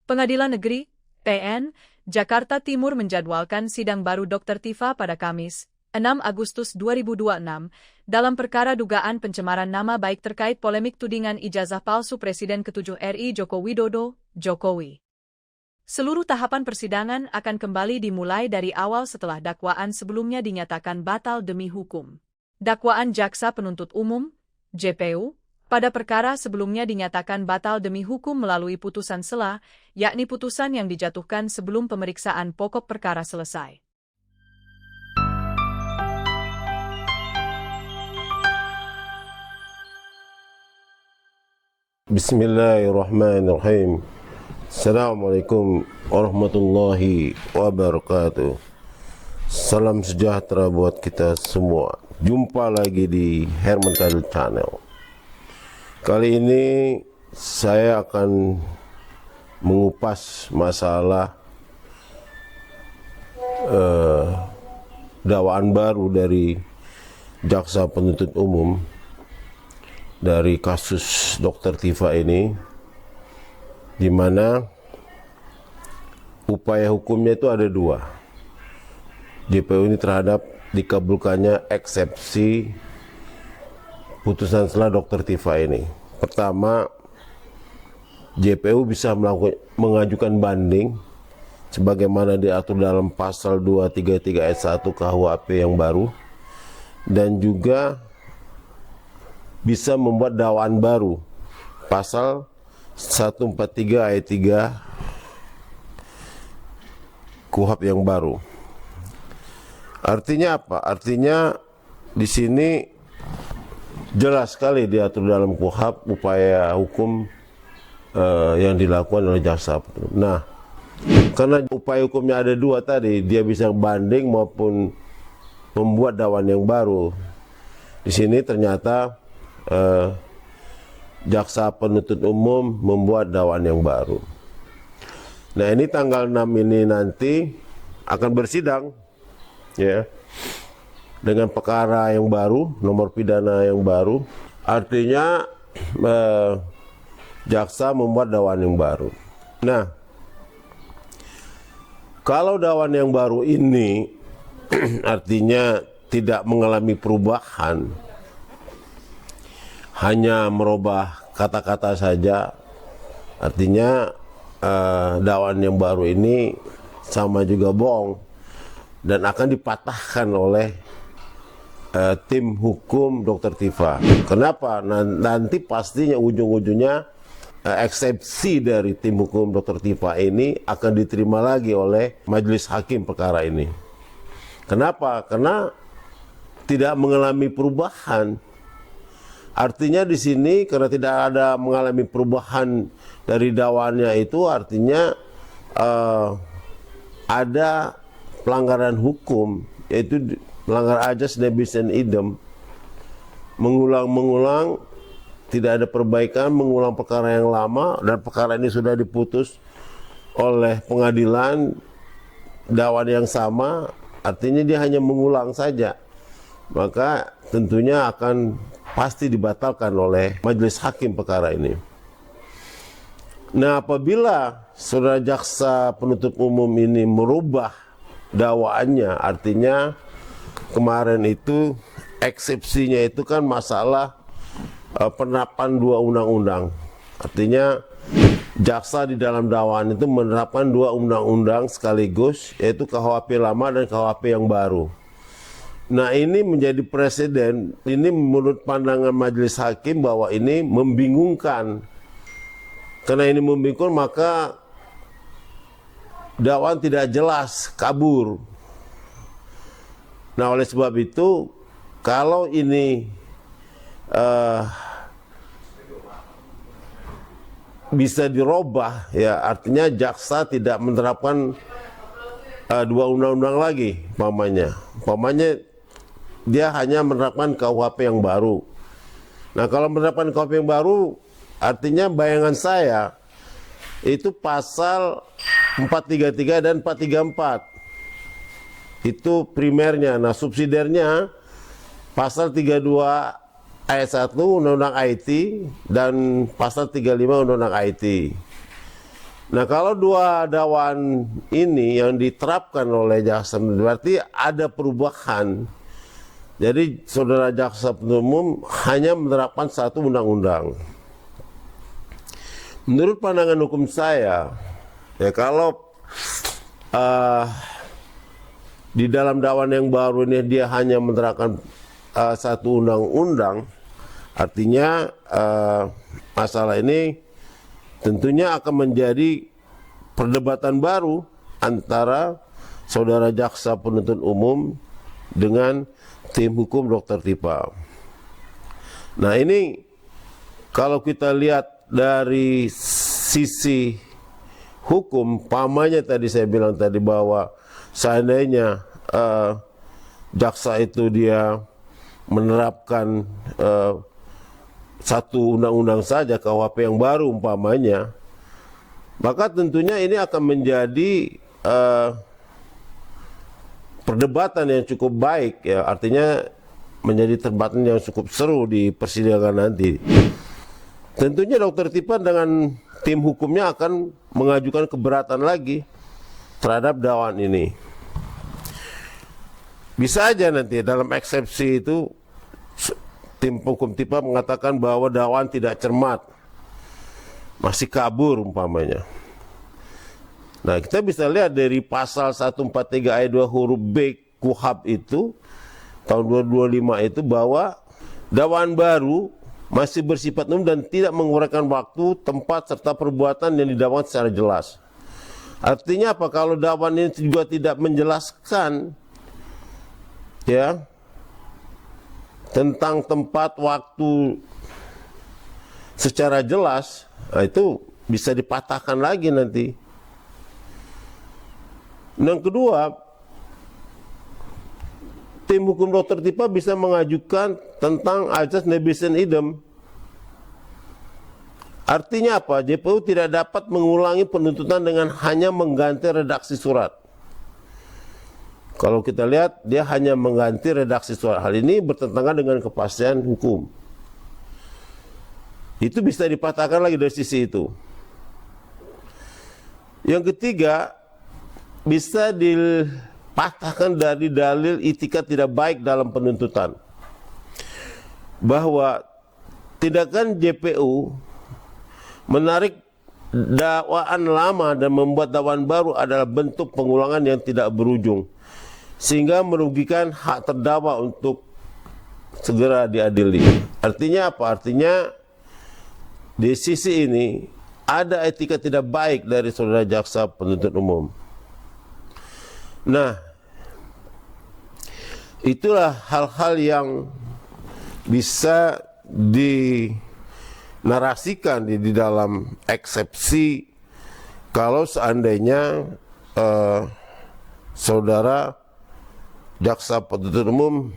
Pengadilan Negeri, PN, Jakarta Timur menjadwalkan sidang baru Dr. Tifa pada Kamis, 6 Agustus 2026, dalam perkara dugaan pencemaran nama baik terkait polemik tudingan ijazah palsu Presiden ke-7 RI Joko Widodo, Jokowi. Seluruh tahapan persidangan akan kembali dimulai dari awal setelah dakwaan sebelumnya dinyatakan batal demi hukum. Dakwaan Jaksa Penuntut Umum, JPU, pada perkara sebelumnya dinyatakan batal demi hukum melalui putusan sela, yakni putusan yang dijatuhkan sebelum pemeriksaan pokok perkara selesai. Bismillahirrahmanirrahim. Assalamualaikum warahmatullahi wabarakatuh. Salam sejahtera buat kita semua. Jumpa lagi di Herman Kadil Channel. Kali ini saya akan mengupas masalah dakwaan baru dari Jaksa Penuntut Umum dari kasus Dr. Tifa ini, di mana upaya hukumnya itu ada dua. JPU ini terhadap dikabulkannya eksepsi putusan sela Dr. Tifa ini. Pertama, JPU bisa mengajukan banding sebagaimana diatur dalam pasal 233 ayat 1 KUHP yang baru, dan juga bisa membuat dakwaan baru pasal 143 ayat 3 KUHP yang baru. Artinya apa? Artinya di sini jelas sekali diatur dalam KUHP upaya hukum yang dilakukan oleh jaksa. Nah, karena upaya hukumnya ada dua tadi, dia bisa banding maupun membuat dakwaan yang baru. Di sini ternyata Jaksa Penuntut Umum membuat dakwaan yang baru. Nah, ini tanggal 6 ini nanti akan bersidang, ya, dengan perkara yang baru, nomor pidana yang baru. Artinya jaksa membuat dakwaan yang baru. Nah, kalau dakwaan yang baru ini artinya tidak mengalami perubahan, hanya merubah kata-kata saja, artinya dakwaan yang baru ini sama juga bohong dan akan dipatahkan oleh tim hukum Dr. Tifa. Kenapa? Nanti pastinya ujung-ujungnya eksepsi dari tim hukum Dr. Tifa ini akan diterima lagi oleh majelis hakim perkara ini. Kenapa? Karena tidak mengalami perubahan. Artinya di sini karena tidak ada mengalami perubahan dari dakwaannya itu, artinya ada pelanggaran hukum, yaitu melanggar ajas nebis dan idem, mengulang-mengulang, tidak ada perbaikan, mengulang perkara yang lama, dan perkara ini sudah diputus oleh pengadilan, dakwaan yang sama, artinya dia hanya mengulang saja. Maka tentunya akan pasti dibatalkan oleh majelis hakim perkara ini. Nah, apabila saudara jaksa penuntut umum ini merubah dakwaannya, artinya kemarin itu eksepsinya itu kan masalah penerapan dua undang-undang. Artinya jaksa di dalam dakwaan itu menerapkan dua undang-undang sekaligus, yaitu KUHP lama dan KUHP yang baru. Nah, ini menjadi presiden. Ini menurut pandangan majelis hakim bahwa ini membingungkan. Karena ini membingungkan, maka dakwaan tidak jelas, kabur. Nah, oleh sebab itu, kalau ini bisa dirubah, ya artinya jaksa tidak menerapkan dua undang-undang lagi, umpamanya dia hanya menerapkan KUHP yang baru. Nah, kalau menerapkan KUHP yang baru, artinya bayangan saya itu pasal 433 dan 434 itu primernya. Nah, subsidiarnya pasal 32 ayat 1 Undang-Undang IT dan pasal 35 Undang-Undang IT. Nah, kalau dua dakwaan ini yang diterapkan oleh jaksa berarti ada perubahan. Jadi saudara jaksa penuntut umum hanya menerapkan satu undang-undang. Menurut pandangan hukum saya, ya kalau di dalam dakwaan yang baru ini dia hanya menerapkan satu undang-undang, artinya masalah ini tentunya akan menjadi perdebatan baru antara saudara jaksa penuntut umum dengan tim hukum Dr. Tifa. Nah, ini kalau kita lihat dari sisi hukum, pamannya tadi saya bilang tadi bahwa seandainya jaksa itu dia menerapkan satu undang-undang saja KUHP yang baru umpamanya, maka tentunya ini akan menjadi perdebatan yang cukup baik, ya, artinya menjadi perdebatan yang cukup seru di persidangan nanti. Tentunya Dr. Tifa dengan tim hukumnya akan mengajukan keberatan lagi terhadap dakwaan ini. Bisa aja nanti dalam eksepsi itu tim hukum Tifa mengatakan bahwa dakwaan tidak cermat, masih kabur umpamanya. Nah, kita bisa lihat dari pasal 143 ayat 2 huruf B KUHP itu tahun 2025 itu bahwa dakwaan baru masih bersifat umum dan tidak menguraikan waktu, tempat serta perbuatan yang didakwakan secara jelas. Artinya apa? Kalau dakwaan ini juga tidak menjelaskan, ya, tentang tempat waktu secara jelas, nah itu bisa dipatahkan lagi nanti. Yang kedua, tim hukum Dr. Tifa bisa mengajukan tentang azas nebisen idem. Artinya apa? JPU tidak dapat mengulangi penuntutan dengan hanya mengganti redaksi surat. Kalau kita lihat, dia hanya mengganti redaksi surat. Hal ini bertentangan dengan kepastian hukum. Itu bisa dipatahkan lagi dari sisi itu. Yang ketiga, bisa dipatahkan dari dalil itikat tidak baik dalam penuntutan. Bahwa tindakan JPU menarik dakwaan lama dan membuat dakwaan baru adalah bentuk pengulangan yang tidak berujung, sehingga merugikan hak terdakwa untuk segera diadili. Artinya apa? Artinya di sisi ini ada etika tidak baik dari saudara jaksa penuntut umum. Nah, itulah hal-hal yang bisa dinarasikan di dalam eksepsi kalau seandainya saudara jaksa penuntut umum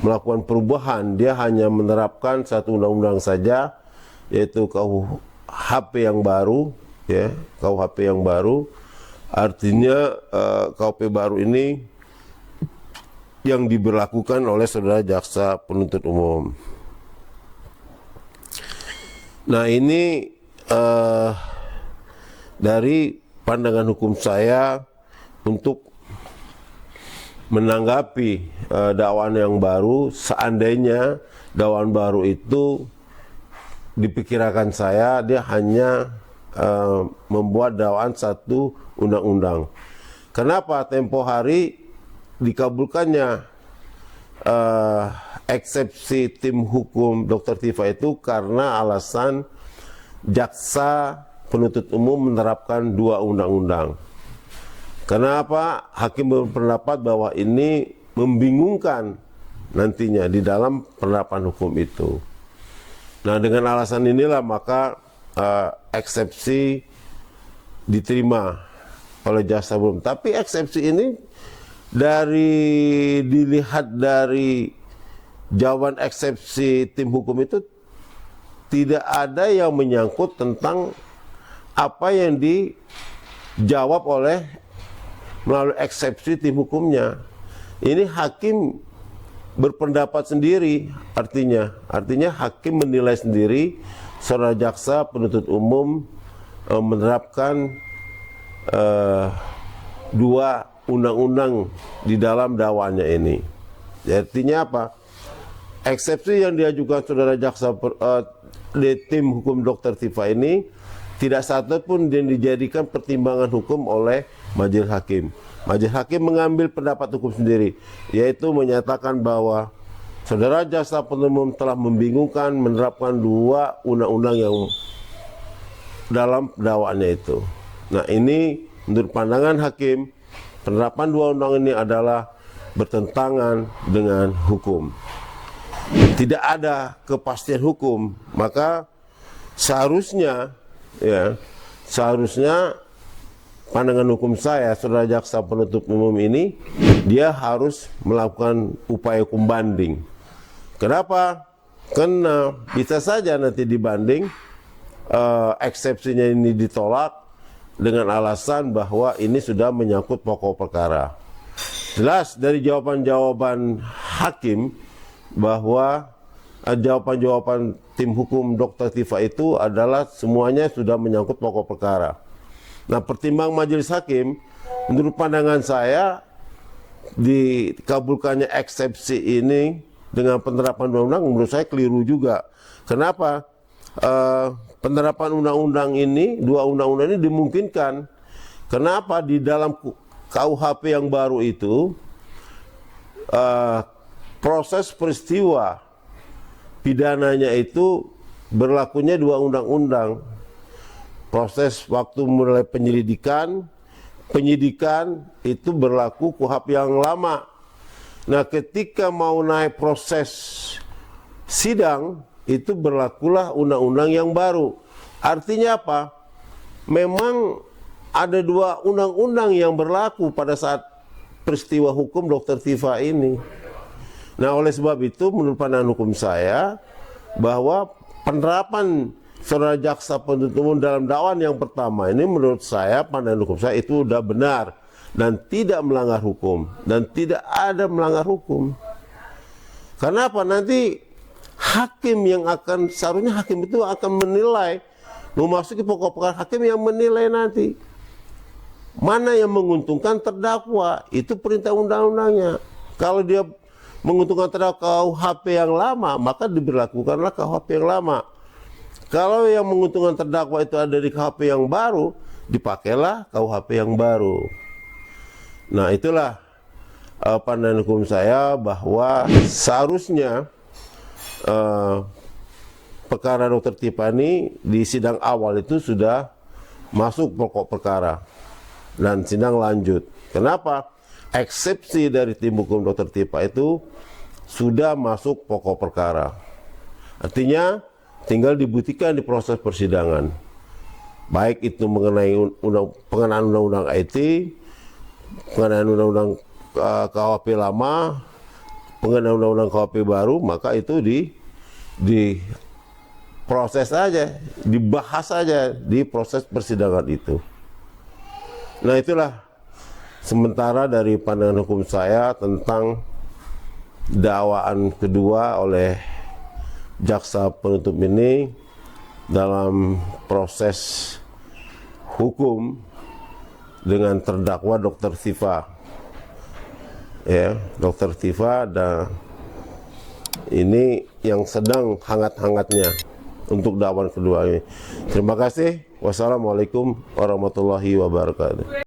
melakukan perubahan. Dia hanya menerapkan satu undang-undang saja, yaitu KUHP yang baru, ya, KUHP yang baru. Artinya KUHP baru ini yang diberlakukan oleh saudara jaksa penuntut umum. Nah, ini dari pandangan hukum saya untuk menanggapi dakwaan yang baru. Seandainya dakwaan baru itu diperkirakan saya dia hanya membuat dakwaan satu undang-undang. Kenapa tempo hari dikabulkannya eksepsi tim hukum Dr. Tifa itu? Karena alasan jaksa penuntut umum menerapkan dua undang-undang. Kenapa? Hakim berpendapat bahwa ini membingungkan nantinya di dalam penerapan hukum itu. Nah, dengan alasan inilah maka eksepsi diterima oleh jaksa penuntut. Tapi eksepsi ini dilihat dari jawaban eksepsi tim hukum itu tidak ada yang menyangkut tentang apa yang dijawab oleh melalui eksepsi tim hukumnya. Ini hakim berpendapat sendiri, artinya hakim menilai sendiri saudara jaksa penuntut umum menerapkan dua undang-undang di dalam dakwaannya ini. Artinya apa? Eksepsi yang diajukan saudara jaksa di tim hukum Dr. Tifa ini tidak satu pun yang dijadikan pertimbangan hukum oleh majelis hakim. Majelis hakim mengambil pendapat hukum sendiri, yaitu menyatakan bahwa saudara jaksa penuntut umum telah membingungkan menerapkan dua undang-undang yang dalam dakwaannya itu. Nah, ini menurut pandangan hakim, penerapan dua undang ini adalah bertentangan dengan hukum. Tidak ada kepastian hukum, maka seharusnya pandangan hukum saya, saudara jaksa penuntut umum ini, dia harus melakukan upaya hukum banding. Kenapa? Karena bisa saja nanti dibanding, eksepsinya ini ditolak dengan alasan bahwa ini sudah menyangkut pokok perkara. Jelas dari jawaban-jawaban hakim bahwa jawaban-jawaban tim hukum Dr. Tifa itu adalah semuanya sudah menyangkut pokok perkara. Nah, pertimbang majelis hakim, menurut pandangan saya, dikabulkannya eksepsi ini dengan penerapan undang-undang menurut saya keliru juga. Kenapa? Penerapan undang-undang ini, dua undang-undang ini dimungkinkan. Kenapa? Di dalam KUHP yang baru itu, proses peristiwa pidananya itu berlakunya dua undang-undang. Proses waktu mulai penyidikan itu berlaku KUHP yang lama. Nah, ketika mau naik proses sidang, itu berlakulah undang-undang yang baru. Artinya apa? Memang ada dua undang-undang yang berlaku pada saat peristiwa hukum Dr. Tifa ini. Nah, oleh sebab itu menurut pandangan hukum saya bahwa penerapan saudara jaksa penuntut umum dalam dakwaan yang pertama ini menurut saya, pandangan hukum saya itu sudah benar dan tidak melanggar hukum dan tidak ada melanggar hukum. Karena apa? Nanti hakim yang akan, seharusnya hakim itu akan menilai, memasuki pokok perkara, hakim yang menilai nanti mana yang menguntungkan terdakwa, itu perintah undang-undangnya. Kalau dia menguntungkan terdakwa KUHP yang lama, maka diberlakukanlah KUHP yang lama. Kalau yang menguntungkan terdakwa itu ada di KUHP yang baru, dipakailah KUHP yang baru. Nah, itulah pandangan hukum saya bahwa seharusnya perkara Dr. Tifa ini di sidang awal itu sudah masuk pokok perkara dan sidang lanjut. Kenapa? Eksepsi dari tim hukum Dr. Tifa itu sudah masuk pokok perkara. Artinya tinggal dibuktikan di proses persidangan. Baik itu mengenai pengenaan undang-undang IT, pengenaan undang-undang KUHP lama, pengenaan undang-undang KUHP baru, maka itu di proses saja, dibahas saja di proses persidangan itu. Nah, itulah sementara dari pandangan hukum saya tentang dakwaan kedua oleh jaksa penuntut ini dalam proses hukum dengan terdakwa Dr. Tifa. Ya, Dr. Tifa, dan ini yang sedang hangat-hangatnya untuk dakwaan kedua ini. Terima kasih. Wassalamualaikum warahmatullahi wabarakatuh.